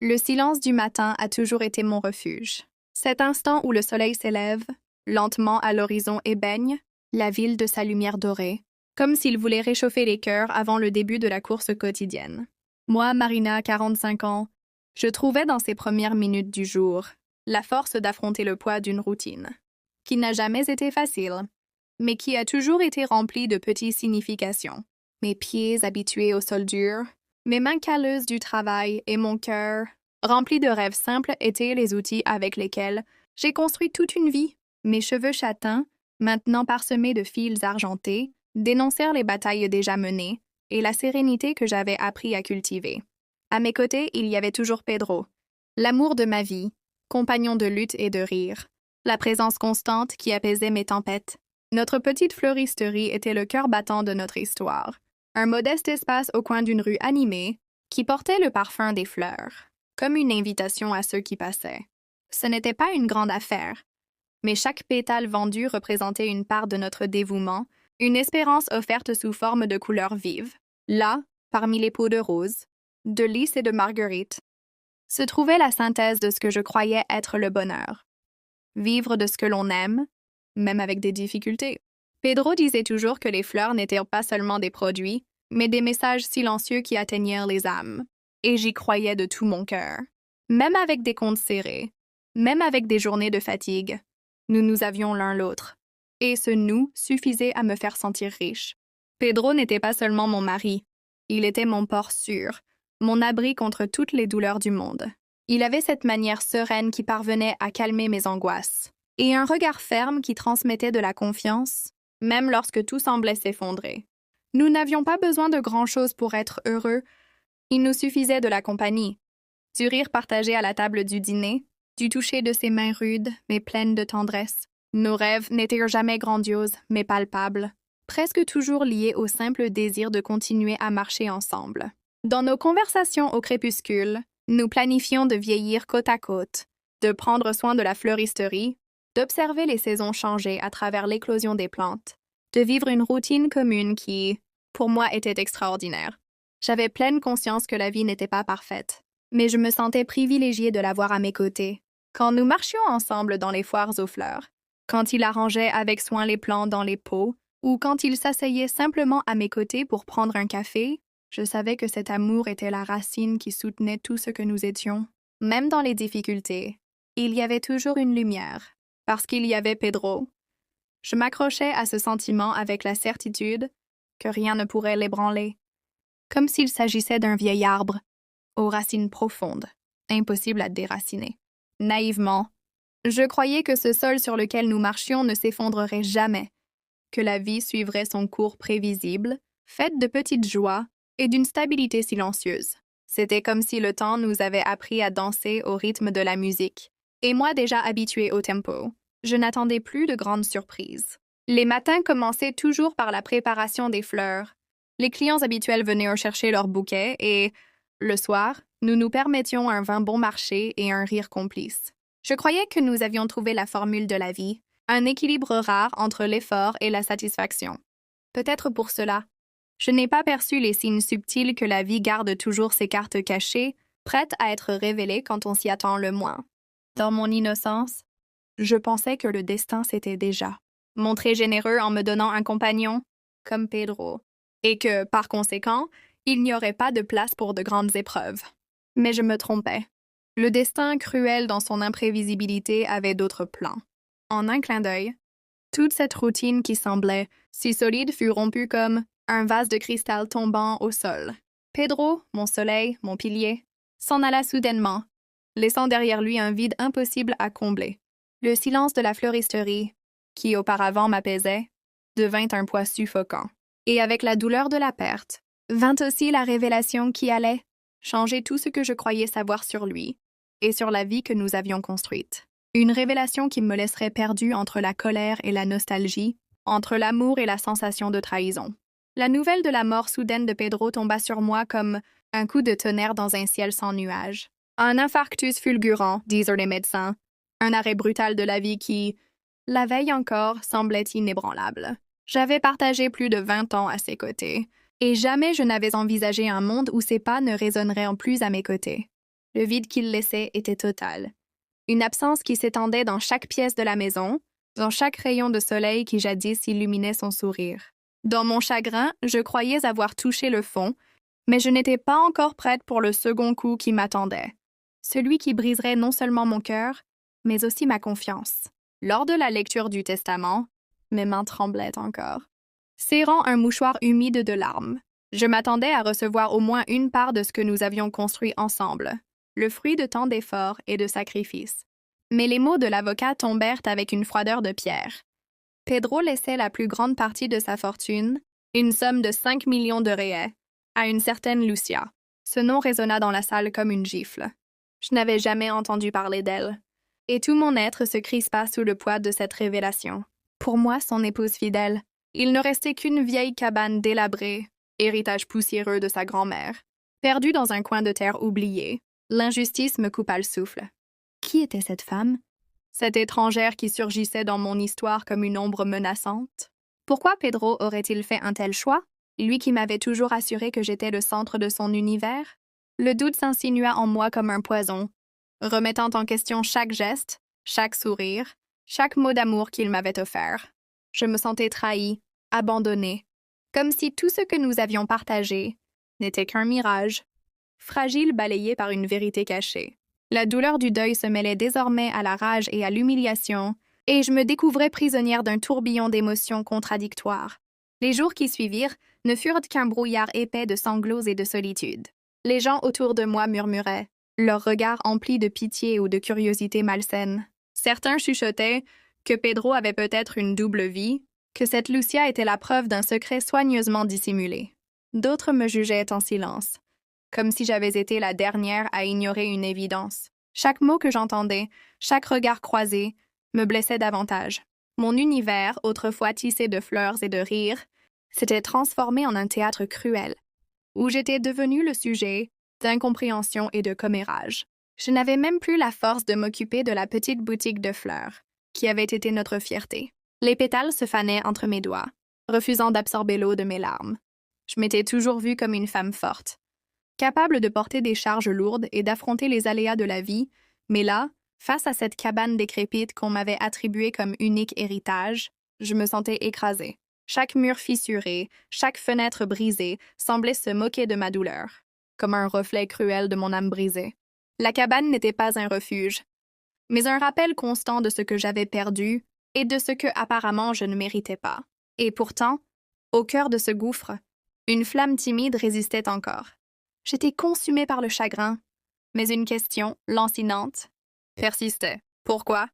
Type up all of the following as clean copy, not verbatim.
Le silence du matin a toujours été mon refuge. Cet instant où le soleil s'élève, lentement à l'horizon et baigne la ville de sa lumière dorée, comme s'il voulait réchauffer les cœurs avant le début de la course quotidienne. Moi, Marina, 45 ans, je trouvais dans ces premières minutes du jour la force d'affronter le poids d'une routine, qui n'a jamais été facile, mais qui a toujours été remplie de petites significations. Mes pieds habitués au sol dur, mes mains calleuses du travail et mon cœur, rempli de rêves simples, étaient les outils avec lesquels j'ai construit toute une vie. Mes cheveux châtains, maintenant parsemés de fils argentés, dénoncèrent les batailles déjà menées et la sérénité que j'avais appris à cultiver. À mes côtés, il y avait toujours Pedro, l'amour de ma vie, compagnon de lutte et de rire, la présence constante qui apaisait mes tempêtes. Notre petite fleuristerie était le cœur battant de notre histoire, un modeste espace au coin d'une rue animée qui portait le parfum des fleurs, comme une invitation à ceux qui passaient. Ce n'était pas une grande affaire, mais chaque pétale vendu représentait une part de notre dévouement, une espérance offerte sous forme de couleurs vives. Là, parmi les pots de roses, de lys et de marguerites, se trouvait la synthèse de ce que je croyais être le bonheur. Vivre de ce que l'on aime, même avec des difficultés. Pedro disait toujours que les fleurs n'étaient pas seulement des produits, mais des messages silencieux qui atteignirent les âmes. Et j'y croyais de tout mon cœur. Même avec des comptes serrés, même avec des journées de fatigue, nous nous avions l'un l'autre. Et ce nous suffisait à me faire sentir riche. Pedro n'était pas seulement mon mari, il était mon port sûr, mon abri contre toutes les douleurs du monde. Il avait cette manière sereine qui parvenait à calmer mes angoisses, et un regard ferme qui transmettait de la confiance, même lorsque tout semblait s'effondrer. Nous n'avions pas besoin de grand-chose pour être heureux, il nous suffisait de la compagnie, du rire partagé à la table du dîner, du toucher de ses mains rudes mais pleines de tendresse. Nos rêves n'étaient jamais grandioses mais palpables, presque toujours liés au simple désir de continuer à marcher ensemble. Dans nos conversations au crépuscule, nous planifions de vieillir côte à côte, de prendre soin de la fleuristerie, d'observer les saisons changer à travers l'éclosion des plantes, de vivre une routine commune qui, pour moi, était extraordinaire. J'avais pleine conscience que la vie n'était pas parfaite, mais je me sentais privilégiée de l'avoir à mes côtés. Quand nous marchions ensemble dans les foires aux fleurs, quand il arrangeait avec soin les plants dans les pots, ou quand il s'asseyait simplement à mes côtés pour prendre un café, je savais que cet amour était la racine qui soutenait tout ce que nous étions. Même dans les difficultés, il y avait toujours une lumière, parce qu'il y avait Pedro. Je m'accrochais à ce sentiment avec la certitude que rien ne pourrait l'ébranler, comme s'il s'agissait d'un vieil arbre, aux racines profondes, impossible à déraciner. Naïvement, je croyais que ce sol sur lequel nous marchions ne s'effondrerait jamais, que la vie suivrait son cours prévisible, faite de petites joies et d'une stabilité silencieuse. C'était comme si le temps nous avait appris à danser au rythme de la musique, et moi déjà habituée au tempo, je n'attendais plus de grandes surprises. Les matins commençaient toujours par la préparation des fleurs. Les clients habituels venaient rechercher leurs bouquets et, le soir, nous nous permettions un vin bon marché et un rire complice. Je croyais que nous avions trouvé la formule de la vie, un équilibre rare entre l'effort et la satisfaction. Peut-être pour cela, je n'ai pas perçu les signes subtils que la vie garde toujours ses cartes cachées, prêtes à être révélées quand on s'y attend le moins. Dans mon innocence, je pensais que le destin s'était déjà montré généreux en me donnant un compagnon, comme Pedro, et que, par conséquent, il n'y aurait pas de place pour de grandes épreuves. Mais je me trompais. Le destin, cruel dans son imprévisibilité, avait d'autres plans. En un clin d'œil, toute cette routine qui semblait si solide fut rompue comme un vase de cristal tombant au sol. Pedro, mon soleil, mon pilier, s'en alla soudainement, laissant derrière lui un vide impossible à combler. Le silence de la fleuristerie, qui auparavant m'apaisait, devint un poids suffocant. Et avec la douleur de la perte, vint aussi la révélation qui allait changer tout ce que je croyais savoir sur lui et sur la vie que nous avions construite. Une révélation qui me laisserait perdue entre la colère et la nostalgie, entre l'amour et la sensation de trahison. La nouvelle de la mort soudaine de Pedro tomba sur moi comme un coup de tonnerre dans un ciel sans nuages. Un infarctus fulgurant, disent les médecins, un arrêt brutal de la vie qui, la veille encore, semblait inébranlable. J'avais partagé plus de 20 ans à ses côtés, et jamais je n'avais envisagé un monde où ses pas ne résonneraient en plus à mes côtés. Le vide qu'il laissait était total. Une absence qui s'étendait dans chaque pièce de la maison, dans chaque rayon de soleil qui jadis illuminait son sourire. Dans mon chagrin, je croyais avoir touché le fond, mais je n'étais pas encore prête pour le second coup qui m'attendait. Celui qui briserait non seulement mon cœur, mais aussi ma confiance. Lors de la lecture du testament, mes mains tremblaient encore. Serrant un mouchoir humide de larmes, je m'attendais à recevoir au moins une part de ce que nous avions construit ensemble, le fruit de tant d'efforts et de sacrifices. Mais les mots de l'avocat tombèrent avec une froideur de pierre. Pedro laissait la plus grande partie de sa fortune, une somme de 5 millions de réais, à une certaine Lucia. Ce nom résonna dans la salle comme une gifle. Je n'avais jamais entendu parler d'elle, et tout mon être se crispa sous le poids de cette révélation. Pour moi, son épouse fidèle, il ne restait qu'une vieille cabane délabrée, héritage poussiéreux de sa grand-mère. Perdue dans un coin de terre oublié, l'injustice me coupa le souffle. Qui était cette femme? Cette étrangère qui surgissait dans mon histoire comme une ombre menaçante. Pourquoi Pedro aurait-il fait un tel choix, lui qui m'avait toujours assuré que j'étais le centre de son univers? Le doute s'insinua en moi comme un poison, remettant en question chaque geste, chaque sourire, chaque mot d'amour qu'il m'avait offert. Je me sentais trahie, abandonnée, comme si tout ce que nous avions partagé n'était qu'un mirage, fragile balayé par une vérité cachée. La douleur du deuil se mêlait désormais à la rage et à l'humiliation, et je me découvrais prisonnière d'un tourbillon d'émotions contradictoires. Les jours qui suivirent ne furent qu'un brouillard épais de sanglots et de solitude. Les gens autour de moi murmuraient, leurs regards emplis de pitié ou de curiosité malsaine. Certains chuchotaient que Pedro avait peut-être une double vie, que cette Lucia était la preuve d'un secret soigneusement dissimulé. D'autres me jugeaient en silence, comme si j'avais été la dernière à ignorer une évidence. Chaque mot que j'entendais, chaque regard croisé, me blessait davantage. Mon univers, autrefois tissé de fleurs et de rires, s'était transformé en un théâtre cruel, où j'étais devenue le sujet d'incompréhension et de commérage. Je n'avais même plus la force de m'occuper de la petite boutique de fleurs, qui avait été notre fierté. Les pétales se fanaient entre mes doigts, refusant d'absorber l'eau de mes larmes. Je m'étais toujours vue comme une femme forte, capable de porter des charges lourdes et d'affronter les aléas de la vie, mais là, face à cette cabane décrépite qu'on m'avait attribuée comme unique héritage, je me sentais écrasée. Chaque mur fissuré, chaque fenêtre brisée semblait se moquer de ma douleur, comme un reflet cruel de mon âme brisée. La cabane n'était pas un refuge, mais un rappel constant de ce que j'avais perdu et de ce que, apparemment, je ne méritais pas. Et pourtant, au cœur de ce gouffre, une flamme timide résistait encore. J'étais consumée par le chagrin, mais une question, lancinante, persistait. Pourquoi?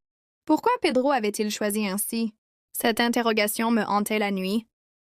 Pourquoi Pedro avait-il choisi ainsi? Cette interrogation me hantait la nuit,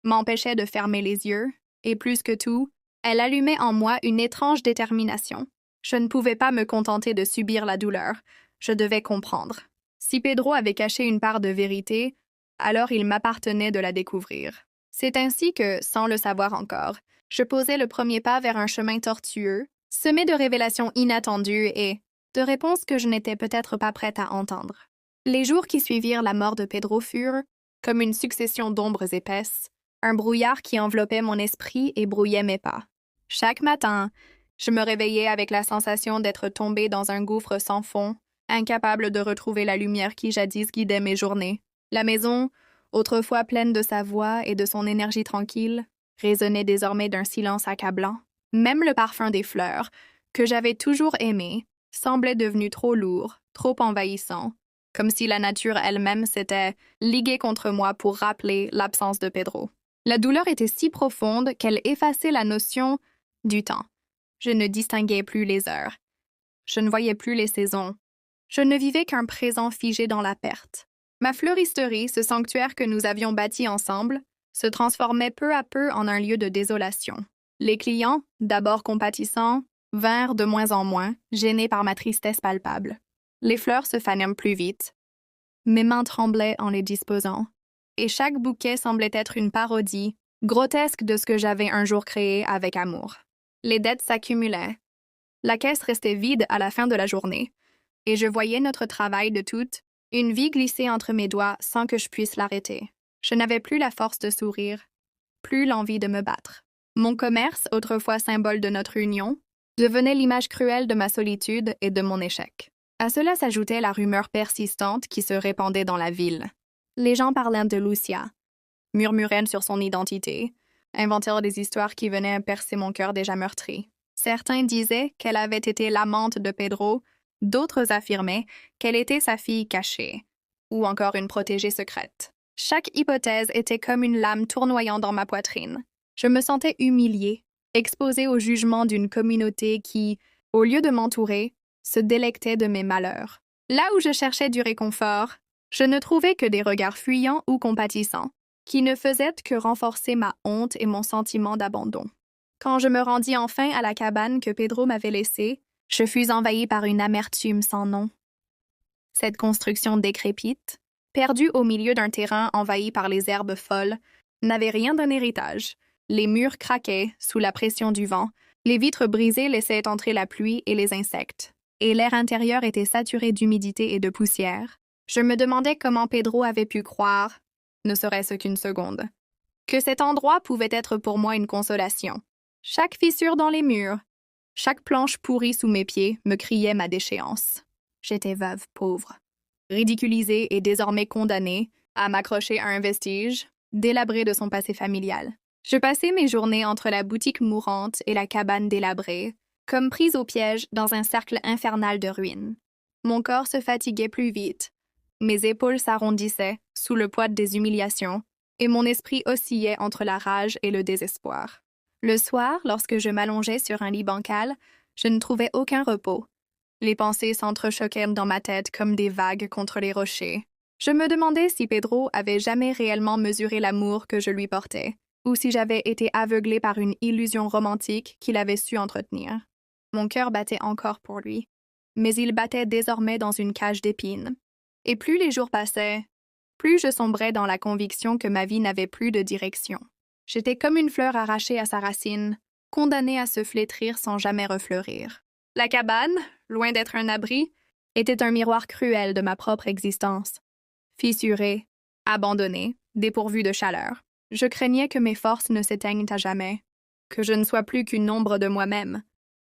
m'empêchait de fermer les yeux, et plus que tout, elle allumait en moi une étrange détermination. Je ne pouvais pas me contenter de subir la douleur, je devais comprendre. Si Pedro avait caché une part de vérité, alors il m'appartenait de la découvrir. C'est ainsi que, sans le savoir encore, je posais le premier pas vers un chemin tortueux, semé de révélations inattendues et de réponses que je n'étais peut-être pas prête à entendre. Les jours qui suivirent la mort de Pedro furent, comme une succession d'ombres épaisses, un brouillard qui enveloppait mon esprit et brouillait mes pas. Chaque matin, je me réveillais avec la sensation d'être tombée dans un gouffre sans fond, incapable de retrouver la lumière qui jadis guidait mes journées. La maison, autrefois pleine de sa voix et de son énergie tranquille, résonnait désormais d'un silence accablant. Même le parfum des fleurs, que j'avais toujours aimé, semblait devenu trop lourd, trop envahissant, comme si la nature elle-même s'était liguée contre moi pour rappeler l'absence de Pedro. La douleur était si profonde qu'elle effaçait la notion du temps. Je ne distinguais plus les heures. Je ne voyais plus les saisons. Je ne vivais qu'un présent figé dans la perte. Ma fleuristerie, ce sanctuaire que nous avions bâti ensemble, se transformait peu à peu en un lieu de désolation. Les clients, d'abord compatissants, vinrent de moins en moins, gênés par ma tristesse palpable. Les fleurs se fanèrent plus vite. Mes mains tremblaient en les disposant, et chaque bouquet semblait être une parodie, grotesque de ce que j'avais un jour créé avec amour. Les dettes s'accumulaient. La caisse restait vide à la fin de la journée, et je voyais notre travail de toute, une vie glisser entre mes doigts sans que je puisse l'arrêter. Je n'avais plus la force de sourire, plus l'envie de me battre. Mon commerce, autrefois symbole de notre union, devenait l'image cruelle de ma solitude et de mon échec. À cela s'ajoutait la rumeur persistante qui se répandait dans la ville. Les gens parlaient de Lucia, murmuraient sur son identité, inventèrent des histoires qui venaient percer mon cœur déjà meurtri. Certains disaient qu'elle avait été l'amante de Pedro, d'autres affirmaient qu'elle était sa fille cachée, ou encore une protégée secrète. Chaque hypothèse était comme une lame tournoyant dans ma poitrine. Je me sentais humiliée, exposée au jugement d'une communauté qui, au lieu de m'entourer, se délectait de mes malheurs. Là où je cherchais du réconfort, je ne trouvais que des regards fuyants ou compatissants, qui ne faisaient que renforcer ma honte et mon sentiment d'abandon. Quand je me rendis enfin à la cabane que Pedro m'avait laissée, je fus envahie par une amertume sans nom. Cette construction décrépite, perdue au milieu d'un terrain envahi par les herbes folles, n'avait rien d'un héritage. Les murs craquaient sous la pression du vent, les vitres brisées laissaient entrer la pluie et les insectes, et l'air intérieur était saturé d'humidité et de poussière. Je me demandais comment Pedro avait pu croire, ne serait-ce qu'une seconde, que cet endroit pouvait être pour moi une consolation. Chaque fissure dans les murs, chaque planche pourrie sous mes pieds me criait ma déchéance. J'étais veuve pauvre, ridiculisée et désormais condamnée à m'accrocher à un vestige, délabré de son passé familial. Je passais mes journées entre la boutique mourante et la cabane délabrée, comme prise au piège dans un cercle infernal de ruines. Mon corps se fatiguait plus vite, mes épaules s'arrondissaient sous le poids des humiliations, et mon esprit oscillait entre la rage et le désespoir. Le soir, lorsque je m'allongeais sur un lit bancal, je ne trouvais aucun repos. Les pensées s'entrechoquaient dans ma tête comme des vagues contre les rochers. Je me demandais si Pedro avait jamais réellement mesuré l'amour que je lui portais, ou si j'avais été aveuglée par une illusion romantique qu'il avait su entretenir. Mon cœur battait encore pour lui, mais il battait désormais dans une cage d'épines. Et plus les jours passaient, plus je sombrais dans la conviction que ma vie n'avait plus de direction. J'étais comme une fleur arrachée à sa racine, condamnée à se flétrir sans jamais refleurir. La cabane, loin d'être un abri, était un miroir cruel de ma propre existence. Fissurée, abandonnée, dépourvue de chaleur. Je craignais que mes forces ne s'éteignent à jamais, que je ne sois plus qu'une ombre de moi-même.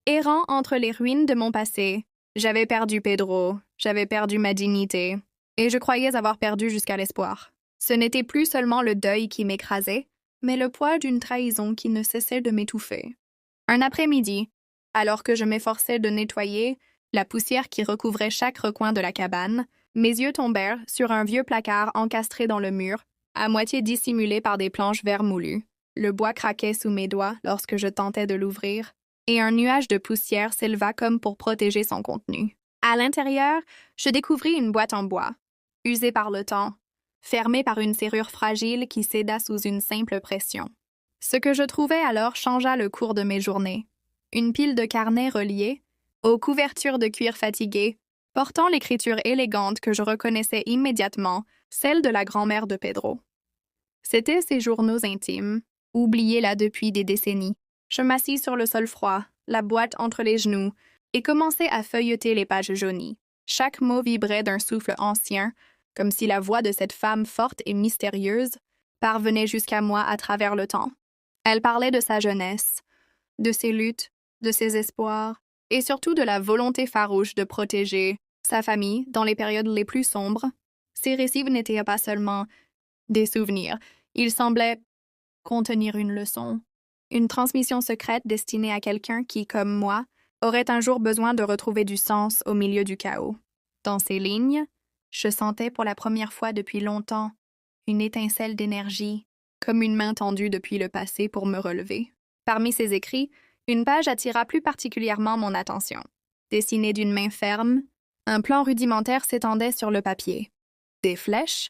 Errant entre les ruines de mon passé, j'avais perdu Pedro, j'avais perdu ma dignité, et je croyais avoir perdu jusqu'à l'espoir. Ce n'était plus seulement le deuil qui m'écrasait, mais le poids d'une trahison qui ne cessait de m'étouffer. Un après-midi, alors que je m'efforçais de nettoyer la poussière qui recouvrait chaque recoin de la cabane, mes yeux tombèrent sur un vieux placard encastré dans le mur, à moitié dissimulé par des planches vermoulues. Le bois craquait sous mes doigts lorsque je tentais de l'ouvrir, et un nuage de poussière s'éleva comme pour protéger son contenu. À l'intérieur, je découvris une boîte en bois, usée par le temps, fermée par une serrure fragile qui céda sous une simple pression. Ce que je trouvais alors changea le cours de mes journées. Une pile de carnets reliés, aux couvertures de cuir fatigué, portant l'écriture élégante que je reconnaissais immédiatement, celle de la grand-mère de Pedro. C'étaient ses journaux intimes, oubliés là depuis des décennies. Je m'assis sur le sol froid, la boîte entre les genoux, et commençai à feuilleter les pages jaunies. Chaque mot vibrait d'un souffle ancien, comme si la voix de cette femme forte et mystérieuse parvenait jusqu'à moi à travers le temps. Elle parlait de sa jeunesse, de ses luttes, de ses espoirs, et surtout de la volonté farouche de protéger sa famille dans les périodes les plus sombres. Ces récits n'étaient pas seulement des souvenirs, ils semblaient contenir une leçon, une transmission secrète destinée à quelqu'un qui, comme moi, aurait un jour besoin de retrouver du sens au milieu du chaos. Dans ces lignes, je sentais pour la première fois depuis longtemps une étincelle d'énergie, comme une main tendue depuis le passé pour me relever. Parmi ces écrits, une page attira plus particulièrement mon attention. Dessinée d'une main ferme, un plan rudimentaire s'étendait sur le papier. Des flèches,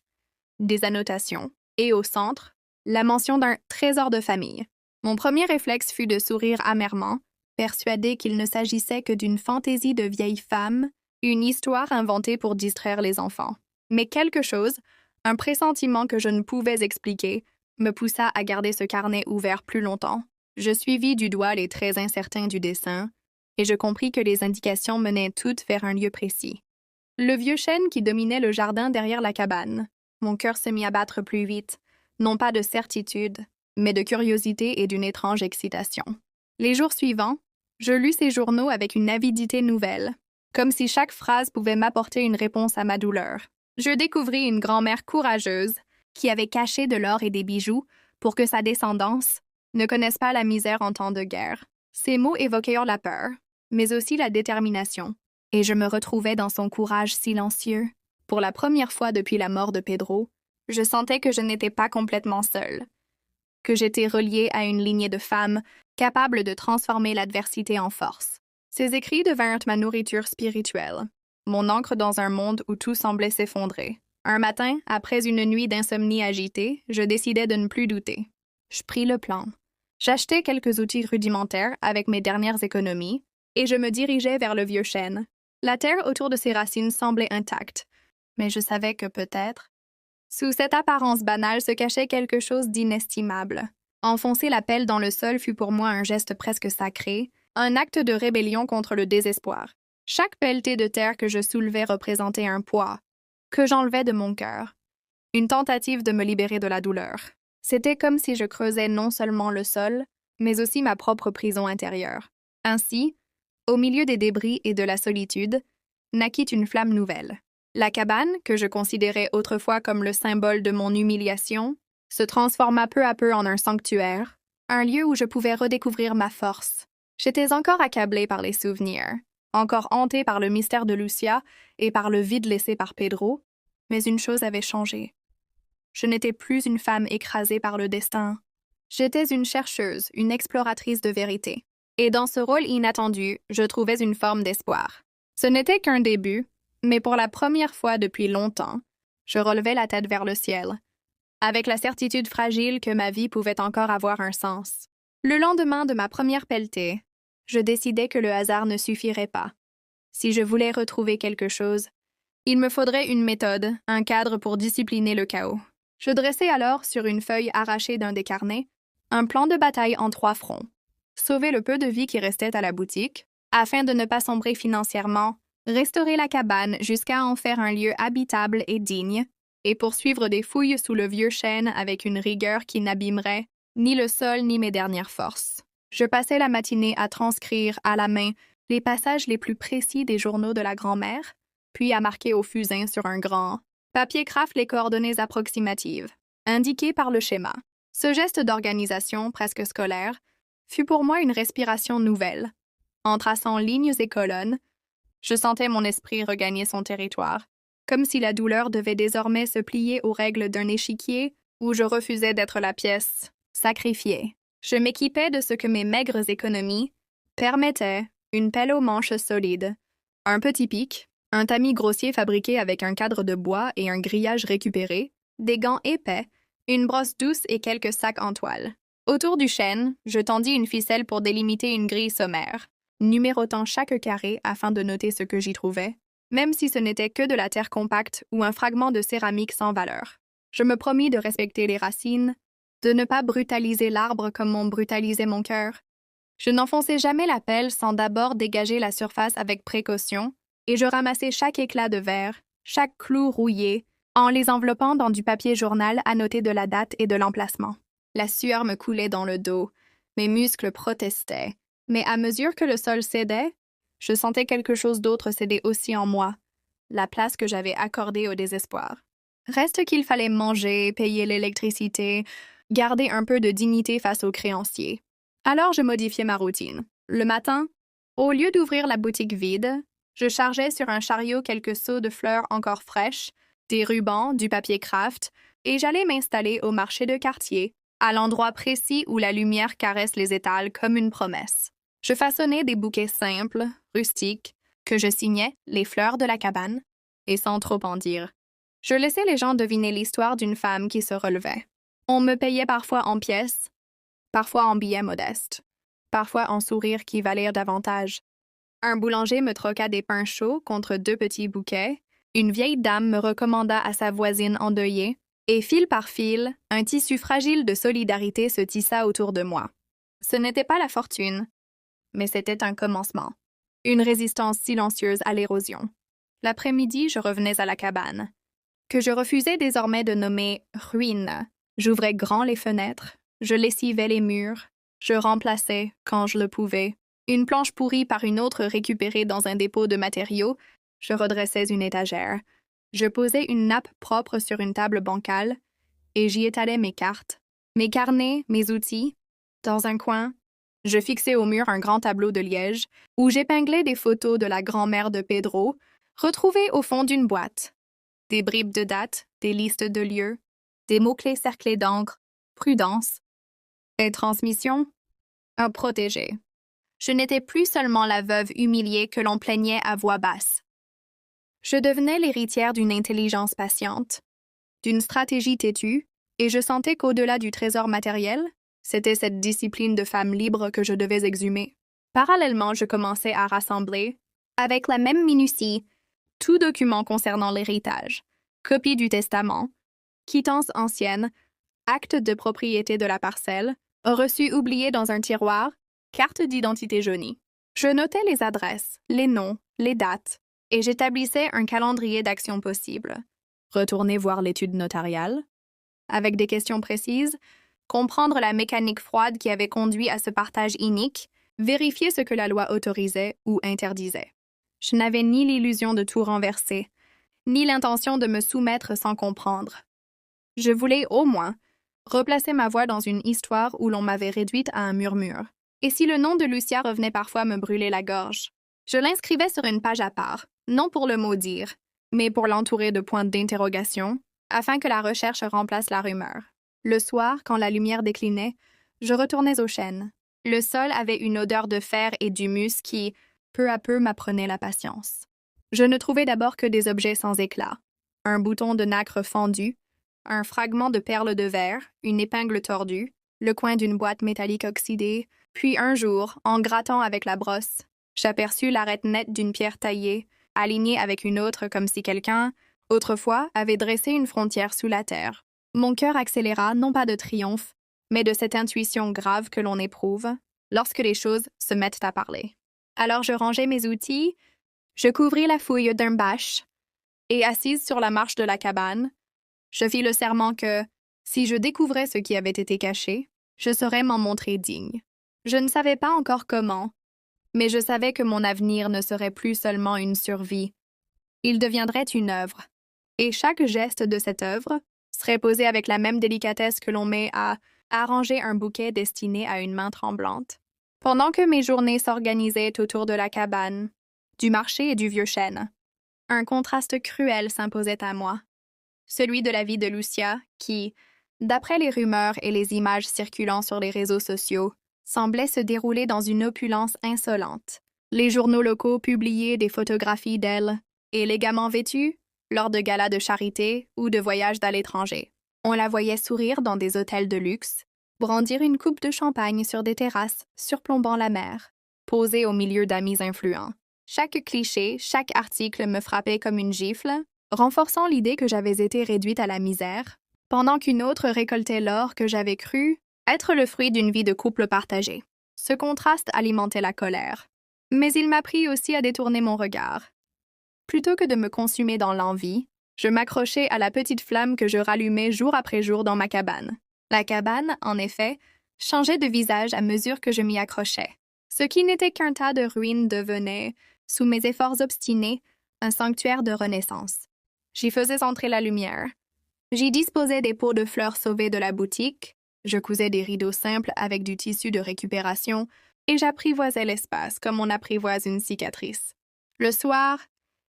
des annotations, et au centre, la mention d'un trésor de famille. Mon premier réflexe fut de sourire amèrement, persuadé qu'il ne s'agissait que d'une fantaisie de vieille femme, une histoire inventée pour distraire les enfants. Mais quelque chose, un pressentiment que je ne pouvais expliquer, me poussa à garder ce carnet ouvert plus longtemps. Je suivis du doigt les traits incertains du dessin, et je compris que les indications menaient toutes vers un lieu précis. Le vieux chêne qui dominait le jardin derrière la cabane. Mon cœur se mit à battre plus vite, non pas de certitude, mais de curiosité et d'une étrange excitation. Les jours suivants, Je lus ces journaux avec une avidité nouvelle, comme si chaque phrase pouvait m'apporter une réponse à ma douleur. Je découvris une grand-mère courageuse qui avait caché de l'or et des bijoux pour que sa descendance ne connaisse pas la misère en temps de guerre. Ces mots évoquèrent la peur, mais aussi la détermination, et je me retrouvais dans son courage silencieux. Pour la première fois depuis la mort de Pedro, je sentais que je n'étais pas complètement seule, que j'étais reliée à une lignée de femmes capables de transformer l'adversité en force. Ces écrits devinrent ma nourriture spirituelle, mon encre dans un monde où tout semblait s'effondrer. Un matin, après une nuit d'insomnie agitée, je décidai de ne plus douter. Je pris le plan. J'achetai quelques outils rudimentaires avec mes dernières économies et je me dirigeai vers le vieux chêne. La terre autour de ses racines semblait intacte, mais je savais que peut-être, sous cette apparence banale se cachait quelque chose d'inestimable. Enfoncer la pelle dans le sol fut pour moi un geste presque sacré, un acte de rébellion contre le désespoir. Chaque pelletée de terre que je soulevais représentait un poids que j'enlevais de mon cœur, une tentative de me libérer de la douleur. C'était comme si je creusais non seulement le sol, mais aussi ma propre prison intérieure. Ainsi, au milieu des débris et de la solitude, naquit une flamme nouvelle. La cabane, que je considérais autrefois comme le symbole de mon humiliation, se transforma peu à peu en un sanctuaire, un lieu où je pouvais redécouvrir ma force. J'étais encore accablée par les souvenirs, encore hantée par le mystère de Lucia et par le vide laissé par Pedro, mais une chose avait changé. Je n'étais plus une femme écrasée par le destin. J'étais une chercheuse, une exploratrice de vérité. Et dans ce rôle inattendu, je trouvais une forme d'espoir. Ce n'était qu'un début, mais pour la première fois depuis longtemps, je relevais la tête vers le ciel, avec la certitude fragile que ma vie pouvait encore avoir un sens. Le lendemain de ma première pelletée, je décidai que le hasard ne suffirait pas. Si je voulais retrouver quelque chose, il me faudrait une méthode, un cadre pour discipliner le chaos. Je dressai alors sur une feuille arrachée d'un des carnets un plan de bataille en 3 fronts. Sauver le peu de vie qui restait à la boutique, afin de ne pas sombrer financièrement, restaurer la cabane jusqu'à en faire un lieu habitable et digne, et poursuivre des fouilles sous le vieux chêne avec une rigueur qui n'abîmerait ni le sol ni mes dernières forces. Je passais la matinée à transcrire à la main les passages les plus précis des journaux de la grand-mère, puis à marquer au fusain sur un grand papier craft les coordonnées approximatives, indiquées par le schéma. Ce geste d'organisation presque scolaire fut pour moi une respiration nouvelle. En traçant lignes et colonnes, je sentais mon esprit regagner son territoire, comme si la douleur devait désormais se plier aux règles d'un échiquier où je refusais d'être la pièce sacrifiée. Je m'équipais de ce que mes maigres économies permettaient, une pelle aux manches solides, un petit pic, un tamis grossier fabriqué avec un cadre de bois et un grillage récupéré, des gants épais, une brosse douce et quelques sacs en toile. Autour du chêne, je tendis une ficelle pour délimiter une grille sommaire, numérotant chaque carré afin de noter ce que j'y trouvais, même si ce n'était que de la terre compacte ou un fragment de céramique sans valeur. Je me promis de respecter les racines, de ne pas brutaliser l'arbre comme on brutalisait mon cœur. Je n'enfonçais jamais la pelle sans d'abord dégager la surface avec précaution, et je ramassais chaque éclat de verre, chaque clou rouillé, en les enveloppant dans du papier journal annoté de la date et de l'emplacement. La sueur me coulait dans le dos, mes muscles protestaient, mais à mesure que le sol cédait, je sentais quelque chose d'autre céder aussi en moi, la place que j'avais accordée au désespoir. Reste qu'il fallait manger, payer l'électricité, garder un peu de dignité face aux créanciers. Alors je modifiais ma routine. Le matin, au lieu d'ouvrir la boutique vide, je chargeais sur un chariot quelques seaux de fleurs encore fraîches, des rubans, du papier craft, et j'allais m'installer au marché de quartier, à l'endroit précis où la lumière caresse les étals comme une promesse. Je façonnais des bouquets simples, rustiques, que je signais les fleurs de la cabane, et sans trop en dire. Je laissais les gens deviner l'histoire d'une femme qui se relevait. On me payait parfois en pièces, parfois en billets modestes, parfois en sourires qui valèrent davantage. Un boulanger me troqua des pains chauds contre 2 petits bouquets, une vieille dame me recommanda à sa voisine endeuillée, et fil par fil, un tissu fragile de solidarité se tissa autour de moi. Ce n'était pas la fortune, mais c'était un commencement, une résistance silencieuse à l'érosion. L'après-midi, je revenais à la cabane, que je refusais désormais de nommer « ruine ». J'ouvrais grand les fenêtres, je lessivais les murs, je remplaçais, quand je le pouvais, Une planche pourrie par une autre récupérée dans un dépôt de matériaux, je redressais une étagère. Je posais une nappe propre sur une table bancale et j'y étalais mes cartes, mes carnets, mes outils. Dans un coin, je fixais au mur un grand tableau de liège où j'épinglais des photos de la grand-mère de Pedro, retrouvées au fond d'une boîte. Des bribes de dates, des listes de lieux, des mots-clés cerclés d'encre, prudence et transmission, à protéger. Je n'étais plus seulement la veuve humiliée que l'on plaignait à voix basse. Je devenais l'héritière d'une intelligence patiente, d'une stratégie têtue, et je sentais qu'au-delà du trésor matériel, c'était cette discipline de femme libre que je devais exhumer. Parallèlement, je commençais à rassembler, avec la même minutie, tout document concernant l'héritage, copie du testament, quittance ancienne, acte de propriété de la parcelle, reçu oublié dans un tiroir, carte d'identité jaunie. Je notais les adresses, les noms, les dates, et j'établissais un calendrier d'actions possibles. Retourner voir l'étude notariale, avec des questions précises, comprendre la mécanique froide qui avait conduit à ce partage inique, vérifier ce que la loi autorisait ou interdisait. Je n'avais ni l'illusion de tout renverser, ni l'intention de me soumettre sans comprendre. Je voulais, au moins, replacer ma voix dans une histoire où l'on m'avait réduite à un murmure. Et si le nom de Lucia revenait parfois me brûler la gorge, je l'inscrivais sur une page à part, non pour le maudire, mais pour l'entourer de points d'interrogation, afin que la recherche remplace la rumeur. Le soir, quand la lumière déclinait, je retournais au chêne. Le sol avait une odeur de fer et d'humus qui, peu à peu, m'apprenait la patience. Je ne trouvais d'abord que des objets sans éclat. Un bouton de nacre fendu, un fragment de perle de verre, une épingle tordue, le coin d'une boîte métallique oxydée, puis un jour, en grattant avec la brosse, j'aperçus l'arête nette d'une pierre taillée, alignée avec une autre comme si quelqu'un, autrefois, avait dressé une frontière sous la terre. Mon cœur accéléra non pas de triomphe, mais de cette intuition grave que l'on éprouve lorsque les choses se mettent à parler. Alors je rangeai mes outils, je couvris la fouille d'un bâche, et assise sur la marche de la cabane, je fis le serment que, si je découvrais ce qui avait été caché, je saurais m'en montrer digne. Je ne savais pas encore comment, mais je savais que mon avenir ne serait plus seulement une survie. Il deviendrait une œuvre, et chaque geste de cette œuvre serait posé avec la même délicatesse que l'on met à arranger un bouquet destiné à une main tremblante. Pendant que mes journées s'organisaient autour de la cabane, du marché et du vieux chêne, un contraste cruel s'imposait à moi. Celui de la vie de Lucia, qui, d'après les rumeurs et les images circulant sur les réseaux sociaux, semblait se dérouler dans une opulence insolente. Les journaux locaux publiaient des photographies d'elle, élégamment vêtue, lors de galas de charité ou de voyages à l'étranger. On la voyait sourire dans des hôtels de luxe, brandir une coupe de champagne sur des terrasses surplombant la mer, poser au milieu d'amis influents. Chaque cliché, chaque article me frappait comme une gifle, renforçant l'idée que j'avais été réduite à la misère, pendant qu'une autre récoltait l'or que j'avais cru être le fruit d'une vie de couple partagée. Ce contraste alimentait la colère. Mais il m'apprit aussi à détourner mon regard. Plutôt que de me consumer dans l'envie, je m'accrochais à la petite flamme que je rallumais jour après jour dans ma cabane. La cabane, en effet, changeait de visage à mesure que je m'y accrochais. Ce qui n'était qu'un tas de ruines devenait, sous mes efforts obstinés, un sanctuaire de renaissance. J'y faisais entrer la lumière. J'y disposais des pots de fleurs sauvés de la boutique, je cousais des rideaux simples avec du tissu de récupération et j'apprivoisais l'espace comme on apprivoise une cicatrice. Le soir,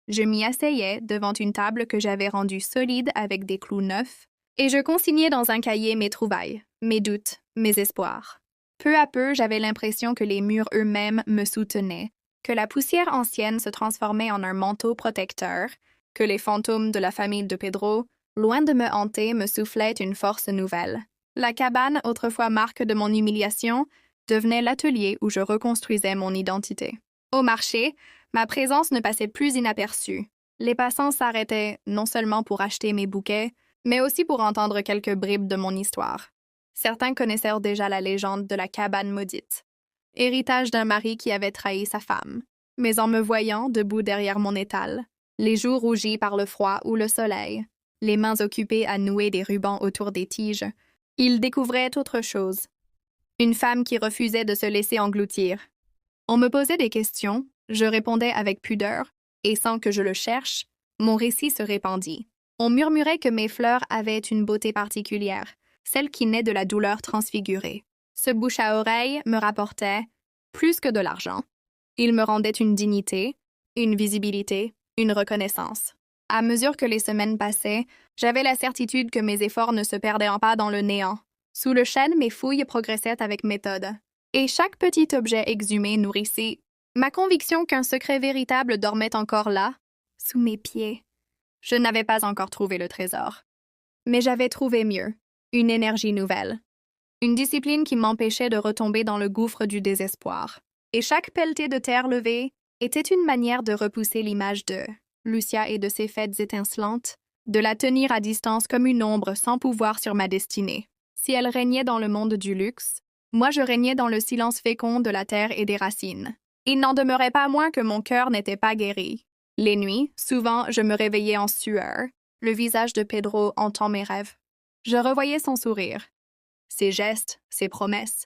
je m'y asseyais devant une table que j'avais rendue solide avec des clous neufs et je consignais dans un cahier mes trouvailles, mes doutes, mes espoirs. Peu à peu, j'avais l'impression que les murs eux-mêmes me soutenaient, que la poussière ancienne se transformait en un manteau protecteur, que les fantômes de la famille de Pedro, loin de me hanter, me soufflaient une force nouvelle. La cabane, autrefois marque de mon humiliation, devenait l'atelier où je reconstruisais mon identité. Au marché, ma présence ne passait plus inaperçue. Les passants s'arrêtaient non seulement pour acheter mes bouquets, mais aussi pour entendre quelques bribes de mon histoire. Certains connaissèrent déjà la légende de la cabane maudite, héritage d'un mari qui avait trahi sa femme. Mais en me voyant debout derrière mon étal, les joues rougies par le froid ou le soleil, les mains occupées à nouer des rubans autour des tiges, ils découvraient autre chose. Une femme qui refusait de se laisser engloutir. On me posait des questions, je répondais avec pudeur, et sans que je le cherche, mon récit se répandit. On murmurait que mes fleurs avaient une beauté particulière, celle qui naît de la douleur transfigurée. Ce bouche à oreille me rapportait plus que de l'argent. Il me rendait une dignité, une visibilité, une reconnaissance. À mesure que les semaines passaient, j'avais la certitude que mes efforts ne se perdaient pas dans le néant. Sous le chêne, mes fouilles progressaient avec méthode. Et chaque petit objet exhumé nourrissait ma conviction qu'un secret véritable dormait encore là, sous mes pieds. Je n'avais pas encore trouvé le trésor. Mais j'avais trouvé mieux, une énergie nouvelle. Une discipline qui m'empêchait de retomber dans le gouffre du désespoir. Et chaque pelletée de terre levée était une manière de repousser l'image de Lucia et de ses fêtes étincelantes, de la tenir à distance comme une ombre sans pouvoir sur ma destinée. Si elle régnait dans le monde du luxe, moi je régnais dans le silence fécond de la terre et des racines. Il n'en demeurait pas moins que mon cœur n'était pas guéri. Les nuits, souvent, je me réveillais en sueur, le visage de Pedro hantant mes rêves. Je revoyais son sourire, ses gestes, ses promesses,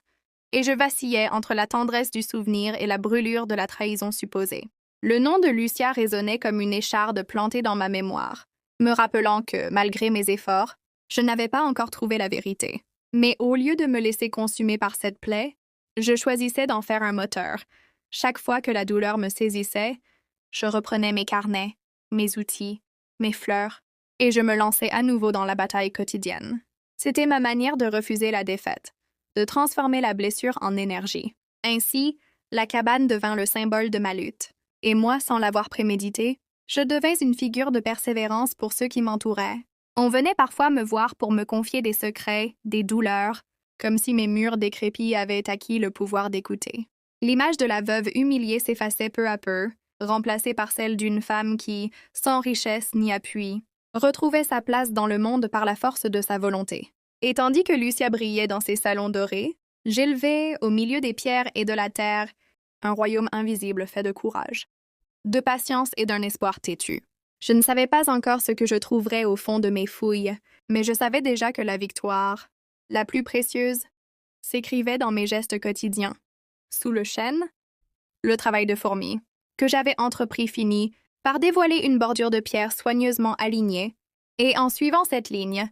et je vacillais entre la tendresse du souvenir et la brûlure de la trahison supposée. Le nom de Lucia résonnait comme une écharde plantée dans ma mémoire, me rappelant que, malgré mes efforts, je n'avais pas encore trouvé la vérité. Mais au lieu de me laisser consumer par cette plaie, je choisissais d'en faire un moteur. Chaque fois que la douleur me saisissait, je reprenais mes carnets, mes outils, mes fleurs, et je me lançais à nouveau dans la bataille quotidienne. C'était ma manière de refuser la défaite, de transformer la blessure en énergie. Ainsi, la cabane devint le symbole de ma lutte. Et moi, sans l'avoir prémédité, je devins une figure de persévérance pour ceux qui m'entouraient. On venait parfois me voir pour me confier des secrets, des douleurs, comme si mes murs décrépits avaient acquis le pouvoir d'écouter. L'image de la veuve humiliée s'effaçait peu à peu, remplacée par celle d'une femme qui, sans richesse ni appui, retrouvait sa place dans le monde par la force de sa volonté. Et tandis que Lucia brillait dans ses salons dorés, j'élevais, au milieu des pierres et de la terre, un royaume invisible fait de courage, de patience et d'un espoir têtu. Je ne savais pas encore ce que je trouverais au fond de mes fouilles, mais je savais déjà que la victoire, la plus précieuse, s'écrivait dans mes gestes quotidiens. Sous le chêne, le travail de fourmi, que j'avais entrepris fini par dévoiler une bordure de pierre soigneusement alignée, et en suivant cette ligne,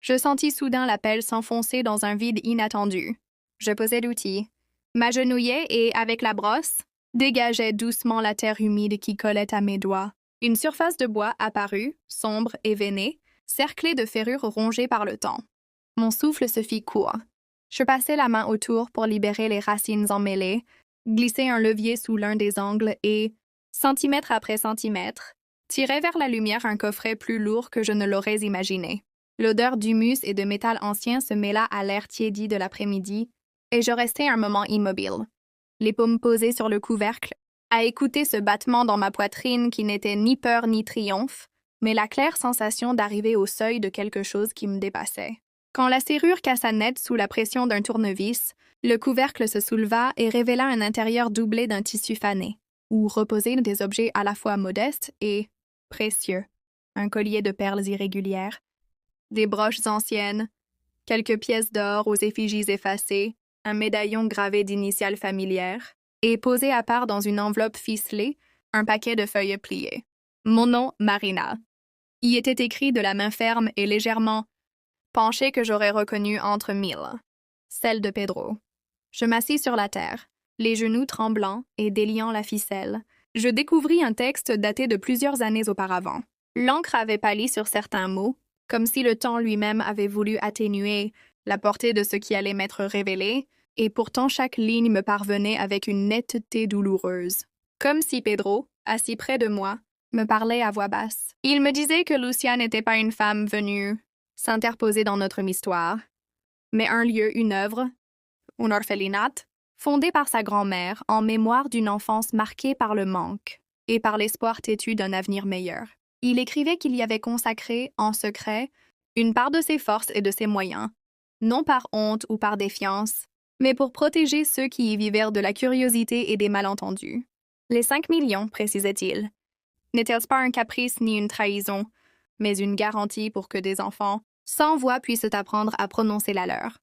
je sentis soudain la pelle s'enfoncer dans un vide inattendu. Je posais l'outil, m'agenouillais et, avec la brosse, dégageais doucement la terre humide qui collait à mes doigts. Une surface de bois apparut, sombre et veinée, cerclée de ferrures rongées par le temps. Mon souffle se fit court. Je passai la main autour pour libérer les racines emmêlées, glissai un levier sous l'un des angles et, centimètre après centimètre, tirai vers la lumière un coffret plus lourd que je ne l'aurais imaginé. L'odeur d'humus et de métal ancien se mêla à l'air tiédi de l'après-midi, et je restai un moment immobile, les paumes posées sur le couvercle, à écouter ce battement dans ma poitrine qui n'était ni peur ni triomphe, mais la claire sensation d'arriver au seuil de quelque chose qui me dépassait. Quand la serrure cassa net sous la pression d'un tournevis, le couvercle se souleva et révéla un intérieur doublé d'un tissu fané, où reposaient des objets à la fois modestes et précieux. Un collier de perles irrégulières, des broches anciennes, quelques pièces d'or aux effigies effacées, un médaillon gravé d'initiales familières, et posé à part dans une enveloppe ficelée, un paquet de feuilles pliées. Mon nom, Marina, y était écrit de la main ferme et légèrement penchée que j'aurais reconnue entre mille, celle de Pedro. Je m'assis sur la terre, les genoux tremblants et déliant la ficelle. Je découvris un texte daté de plusieurs années auparavant. L'encre avait pâli sur certains mots, comme si le temps lui-même avait voulu atténuer la portée de ce qui allait m'être révélé, et pourtant chaque ligne me parvenait avec une netteté douloureuse. Comme si Pedro, assis près de moi, me parlait à voix basse. Il me disait que Lucia n'était pas une femme venue s'interposer dans notre histoire, mais un lieu, une œuvre, un orphelinat, fondé par sa grand-mère en mémoire d'une enfance marquée par le manque et par l'espoir têtu d'un avenir meilleur. Il écrivait qu'il y avait consacré, en secret, une part de ses forces et de ses moyens, non par honte ou par défiance, mais pour protéger ceux qui y vivèrent de la curiosité et des malentendus. Les 5 millions, précisait-il, n'étaient pas un caprice ni une trahison, mais une garantie pour que des enfants sans voix puissent apprendre à prononcer la leur.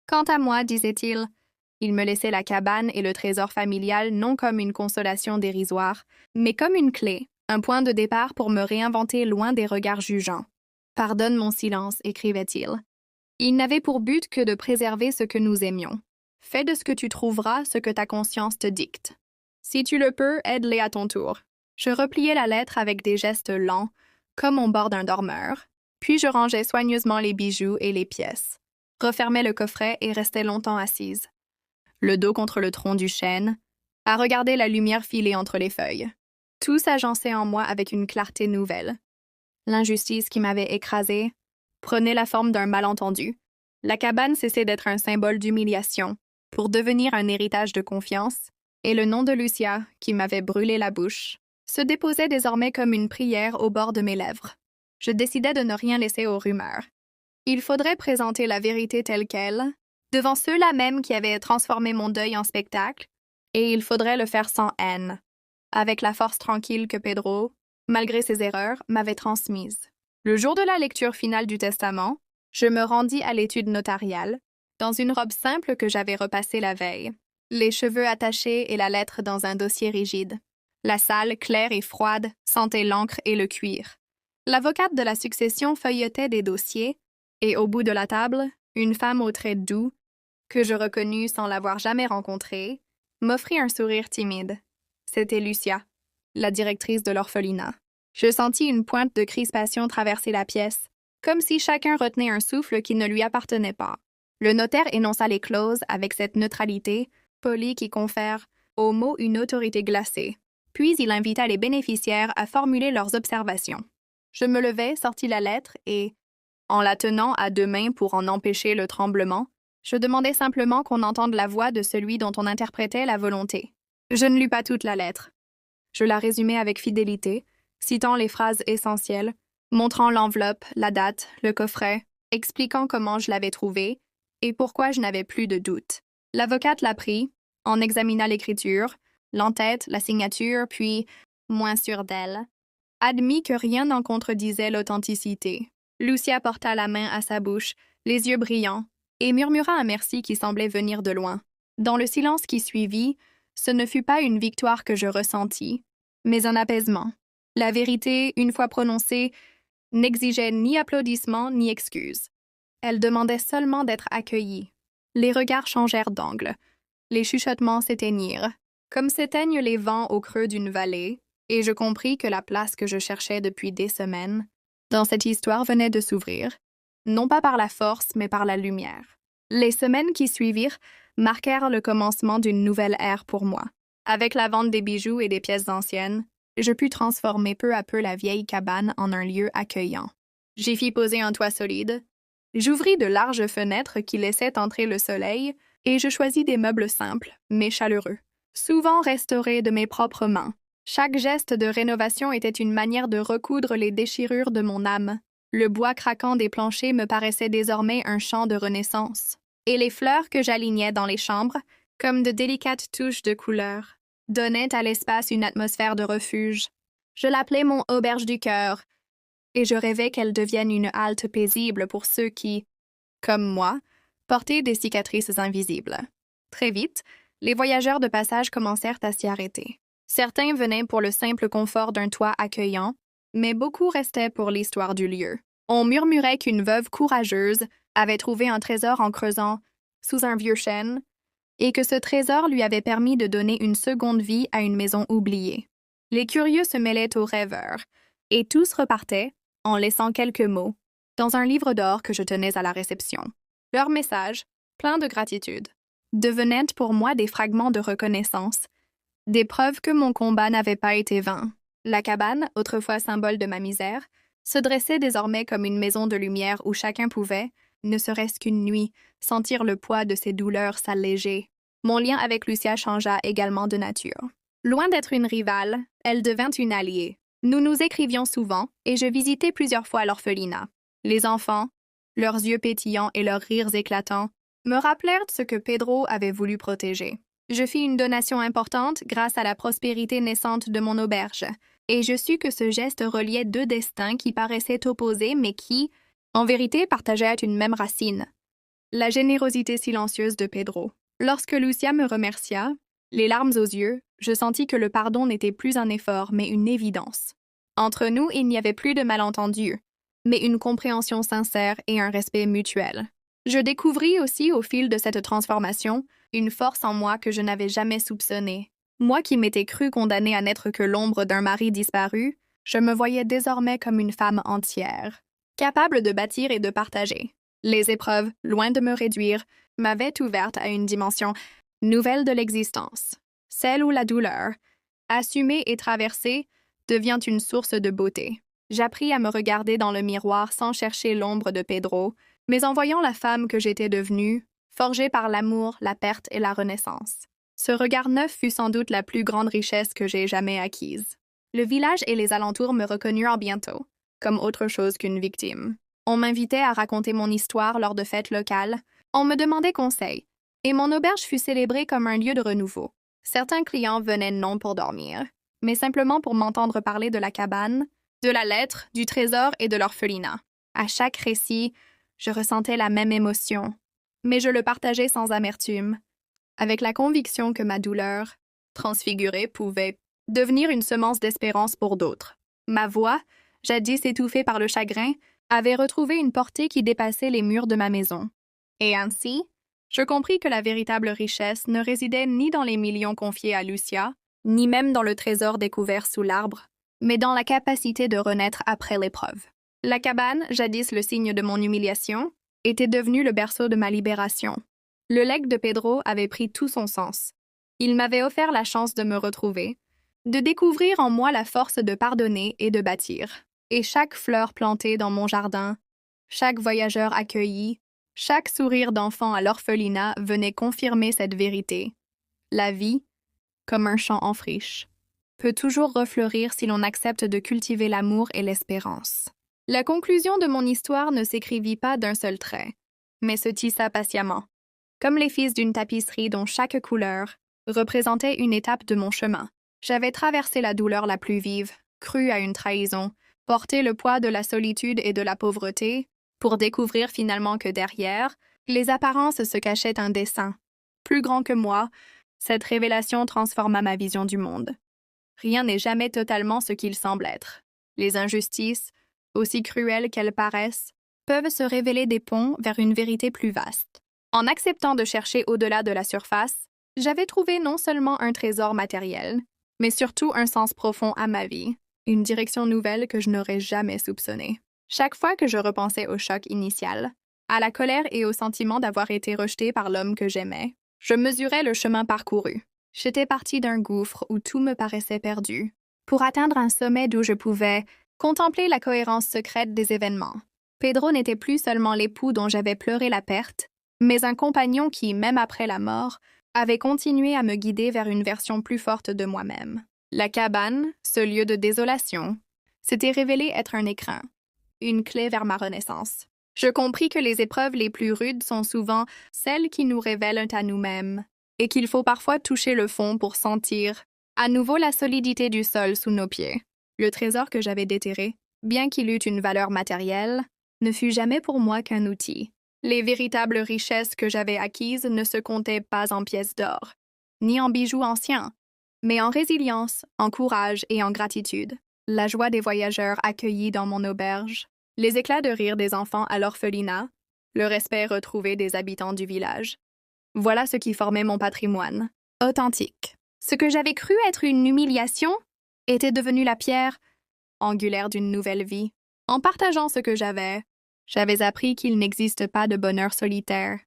Quant à moi, disait-il, Il me laissait la cabane et le trésor familial non comme une consolation dérisoire, mais comme une clé, un point de départ pour me réinventer loin des regards jugeants. « Pardonne mon silence », écrivait-il. Il n'avait pour but que de préserver ce que nous aimions. « Fais de ce que tu trouveras ce que ta conscience te dicte. Si tu le peux, aide-les à ton tour. » Je repliai la lettre avec des gestes lents, comme on borde un dormeur, puis je rangeais soigneusement les bijoux et les pièces, refermais le coffret et restais longtemps assise, le dos contre le tronc du chêne, à regarder la lumière filer entre les feuilles. Tout s'agençait en moi avec une clarté nouvelle. L'injustice qui m'avait écrasée prenait la forme d'un malentendu. La cabane cessait d'être un symbole d'humiliation pour devenir un héritage de confiance, et le nom de Lucia, qui m'avait brûlé la bouche, se déposait désormais comme une prière au bord de mes lèvres. Je décidai de ne rien laisser aux rumeurs. Il faudrait présenter la vérité telle qu'elle, devant ceux-là même qui avaient transformé mon deuil en spectacle, et il faudrait le faire sans haine, avec la force tranquille que Pedro, malgré ses erreurs, m'avait transmise. Le jour de la lecture finale du testament, je me rendis à l'étude notariale, dans une robe simple que j'avais repassée la veille, les cheveux attachés et la lettre dans un dossier rigide. La salle, claire et froide, sentait l'encre et le cuir. L'avocate de la succession feuilletait des dossiers, et au bout de la table, une femme aux traits doux, que je reconnus sans l'avoir jamais rencontrée, m'offrit un sourire timide. C'était Lucia, la directrice de l'orphelinat. Je sentis une pointe de crispation traverser la pièce, comme si chacun retenait un souffle qui ne lui appartenait pas. Le notaire énonça les clauses avec cette neutralité, polie qui confère aux mots une autorité glacée. Puis il invita les bénéficiaires à formuler leurs observations. Je me levai, sortis la lettre et, en la tenant à deux mains pour en empêcher le tremblement, je demandai simplement qu'on entende la voix de celui dont on interprétait la volonté. Je ne lus pas toute la lettre. Je la résumai avec fidélité, citant les phrases essentielles, montrant l'enveloppe, la date, le coffret, expliquant comment je l'avais trouvée et pourquoi je n'avais plus de doute. L'avocate la prit, en examina l'écriture, l'entête, la signature, puis, moins sûre d'elle, admit que rien n'en contredisait l'authenticité. Lucia porta la main à sa bouche, les yeux brillants, et murmura un merci qui semblait venir de loin. Dans le silence qui suivit, ce ne fut pas une victoire que je ressentis, mais un apaisement. La vérité, une fois prononcée, n'exigeait ni applaudissements ni excuses. Elle demandait seulement d'être accueillie. Les regards changèrent d'angle. Les chuchotements s'éteignirent, comme s'éteignent les vents au creux d'une vallée, et je compris que la place que je cherchais depuis des semaines dans cette histoire venait de s'ouvrir, non pas par la force, mais par la lumière. Les semaines qui suivirent marquèrent le commencement d'une nouvelle ère pour moi. Avec la vente des bijoux et des pièces anciennes, je pus transformer peu à peu la vieille cabane en un lieu accueillant. J'y fis poser un toit solide, j'ouvris de larges fenêtres qui laissaient entrer le soleil, et je choisis des meubles simples, mais chaleureux, souvent restaurés de mes propres mains. Chaque geste de rénovation était une manière de recoudre les déchirures de mon âme. Le bois craquant des planchers me paraissait désormais un chant de renaissance. Et les fleurs que j'alignais dans les chambres, comme de délicates touches de couleur, donnaient à l'espace une atmosphère de refuge. Je l'appelais mon auberge du cœur, et je rêvais qu'elle devienne une halte paisible pour ceux qui, comme moi, portaient des cicatrices invisibles. Très vite, les voyageurs de passage commencèrent à s'y arrêter. Certains venaient pour le simple confort d'un toit accueillant, mais beaucoup restaient pour l'histoire du lieu. On murmurait qu'une veuve courageuse avait trouvé un trésor en creusant sous un vieux chêne, et que ce trésor lui avait permis de donner une seconde vie à une maison oubliée. Les curieux se mêlaient aux rêveurs, et tous repartaient, en laissant quelques mots, dans un livre d'or que je tenais à la réception. Leurs messages, pleins de gratitude, devenaient pour moi des fragments de reconnaissance, des preuves que mon combat n'avait pas été vain. La cabane, autrefois symbole de ma misère, se dressait désormais comme une maison de lumière où chacun pouvait, ne serait-ce qu'une nuit, sentir le poids de ses douleurs s'alléger. Mon lien avec Lucia changea également de nature. Loin d'être une rivale, elle devint une alliée. Nous nous écrivions souvent, et je visitais plusieurs fois l'orphelinat. Les enfants, leurs yeux pétillants et leurs rires éclatants, me rappelèrent ce que Pedro avait voulu protéger. Je fis une donation importante grâce à la prospérité naissante de mon auberge, et je sus que ce geste reliait deux destins qui paraissaient opposés mais qui, en vérité, partageaient une même racine, la générosité silencieuse de Pedro. Lorsque Lucia me remercia, les larmes aux yeux, je sentis que le pardon n'était plus un effort, mais une évidence. Entre nous, il n'y avait plus de malentendu, mais une compréhension sincère et un respect mutuel. Je découvris aussi au fil de cette transformation une force en moi que je n'avais jamais soupçonnée. Moi qui m'étais crue condamnée à n'être que l'ombre d'un mari disparu, je me voyais désormais comme une femme entière, capable de bâtir et de partager. Les épreuves, loin de me réduire, m'avaient ouverte à une dimension nouvelle de l'existence, celle où la douleur, assumée et traversée, devient une source de beauté. J'appris à me regarder dans le miroir sans chercher l'ombre de Pedro, mais en voyant la femme que j'étais devenue, forgée par l'amour, la perte et la renaissance. Ce regard neuf fut sans doute la plus grande richesse que j'ai jamais acquise. Le village et les alentours me reconnurent bientôt, comme autre chose qu'une victime. On m'invitait à raconter mon histoire lors de fêtes locales, on me demandait conseil, et mon auberge fut célébrée comme un lieu de renouveau. Certains clients venaient non pour dormir, mais simplement pour m'entendre parler de la cabane, de la lettre, du trésor et de l'orphelinat. À chaque récit, je ressentais la même émotion, mais je le partageais sans amertume, avec la conviction que ma douleur, transfigurée, pouvait devenir une semence d'espérance pour d'autres. Ma voix, jadis étouffée par le chagrin, avait retrouvé une portée qui dépassait les murs de ma maison. Et ainsi, je compris que la véritable richesse ne résidait ni dans les millions confiés à Lucia, ni même dans le trésor découvert sous l'arbre, mais dans la capacité de renaître après l'épreuve. La cabane, jadis le signe de mon humiliation, était devenue le berceau de ma libération. Le legs de Pedro avait pris tout son sens. Il m'avait offert la chance de me retrouver, de découvrir en moi la force de pardonner et de bâtir. Et chaque fleur plantée dans mon jardin, chaque voyageur accueilli, chaque sourire d'enfant à l'orphelinat venait confirmer cette vérité. La vie, comme un champ en friche, peut toujours refleurir si l'on accepte de cultiver l'amour et l'espérance. La conclusion de mon histoire ne s'écrivit pas d'un seul trait, mais se tissa patiemment, comme les fils d'une tapisserie dont chaque couleur représentait une étape de mon chemin. J'avais traversé la douleur la plus vive, cru à une trahison, porté le poids de la solitude et de la pauvreté, pour découvrir finalement que derrière, les apparences se cachait un dessein. Plus grand que moi, cette révélation transforma ma vision du monde. Rien n'est jamais totalement ce qu'il semble être. Les injustices, aussi cruelles qu'elles paraissent, peuvent se révéler des ponts vers une vérité plus vaste. En acceptant de chercher au-delà de la surface, j'avais trouvé non seulement un trésor matériel, mais surtout un sens profond à ma vie, une direction nouvelle que je n'aurais jamais soupçonnée. Chaque fois que je repensais au choc initial, à la colère et au sentiment d'avoir été rejetée par l'homme que j'aimais, je mesurais le chemin parcouru. J'étais partie d'un gouffre où tout me paraissait perdu, pour atteindre un sommet d'où je pouvais contempler la cohérence secrète des événements. Pedro n'était plus seulement l'époux dont j'avais pleuré la perte, mais un compagnon qui, même après la mort, avait continué à me guider vers une version plus forte de moi-même. La cabane, ce lieu de désolation, s'était révélé être un écrin, une clé vers ma renaissance. Je compris que les épreuves les plus rudes sont souvent celles qui nous révèlent à nous-mêmes, et qu'il faut parfois toucher le fond pour sentir à nouveau la solidité du sol sous nos pieds. Le trésor que j'avais déterré, bien qu'il eût une valeur matérielle, ne fut jamais pour moi qu'un outil. Les véritables richesses que j'avais acquises ne se comptaient pas en pièces d'or, ni en bijoux anciens, mais en résilience, en courage et en gratitude. La joie des voyageurs accueillis dans mon auberge, les éclats de rire des enfants à l'orphelinat, le respect retrouvé des habitants du village. Voilà ce qui formait mon patrimoine, authentique. Ce que j'avais cru être une humiliation était devenu la pierre angulaire d'une nouvelle vie. En partageant ce que j'avais appris qu'il n'existe pas de bonheur solitaire.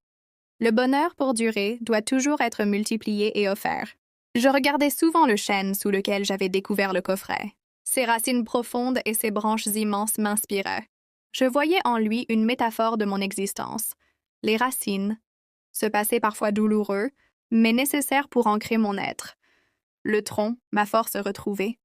Le bonheur pour durer doit toujours être multiplié et offert. Je regardais souvent le chêne sous lequel j'avais découvert le coffret. Ses racines profondes et ses branches immenses m'inspiraient. Je voyais en lui une métaphore de mon existence. Les racines, ce passé parfois douloureux, mais nécessaire pour ancrer mon être. Le tronc, ma force retrouvée.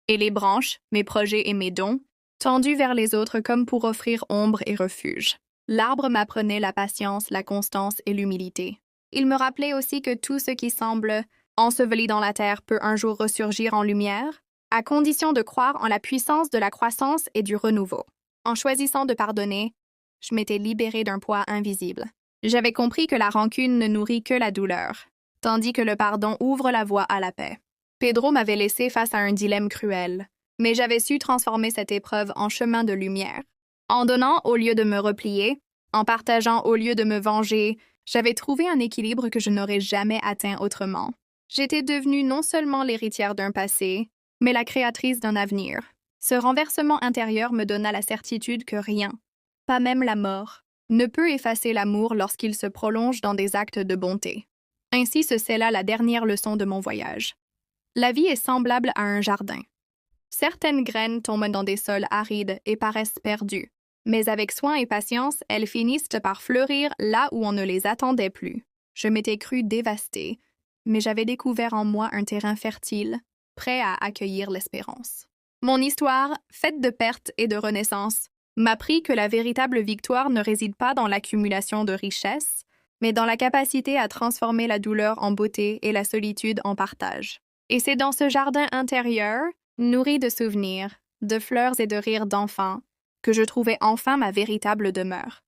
Et les branches, mes projets et mes dons, tendus vers les autres comme pour offrir ombre et refuge. L'arbre m'apprenait la patience, la constance et l'humilité. Il me rappelait aussi que tout ce qui semble enseveli dans la terre peut un jour ressurgir en lumière, à condition de croire en la puissance de la croissance et du renouveau. En choisissant de pardonner, je m'étais libérée d'un poids invisible. J'avais compris que la rancune ne nourrit que la douleur, tandis que le pardon ouvre la voie à la paix. Pedro m'avait laissé face à un dilemme cruel, mais j'avais su transformer cette épreuve en chemin de lumière. En donnant au lieu de me replier, en partageant au lieu de me venger, j'avais trouvé un équilibre que je n'aurais jamais atteint autrement. J'étais devenue non seulement l'héritière d'un passé, mais la créatrice d'un avenir. Ce renversement intérieur me donna la certitude que rien, pas même la mort, ne peut effacer l'amour lorsqu'il se prolonge dans des actes de bonté. Ainsi se scella la dernière leçon de mon voyage. La vie est semblable à un jardin. Certaines graines tombent dans des sols arides et paraissent perdues, mais avec soin et patience, elles finissent par fleurir là où on ne les attendait plus. Je m'étais crue dévastée, mais j'avais découvert en moi un terrain fertile, prêt à accueillir l'espérance. Mon histoire, faite de pertes et de renaissance, m'apprit que la véritable victoire ne réside pas dans l'accumulation de richesses, mais dans la capacité à transformer la douleur en beauté et la solitude en partage. Et c'est dans ce jardin intérieur, nourri de souvenirs, de fleurs et de rires d'enfants, que je trouvais enfin ma véritable demeure.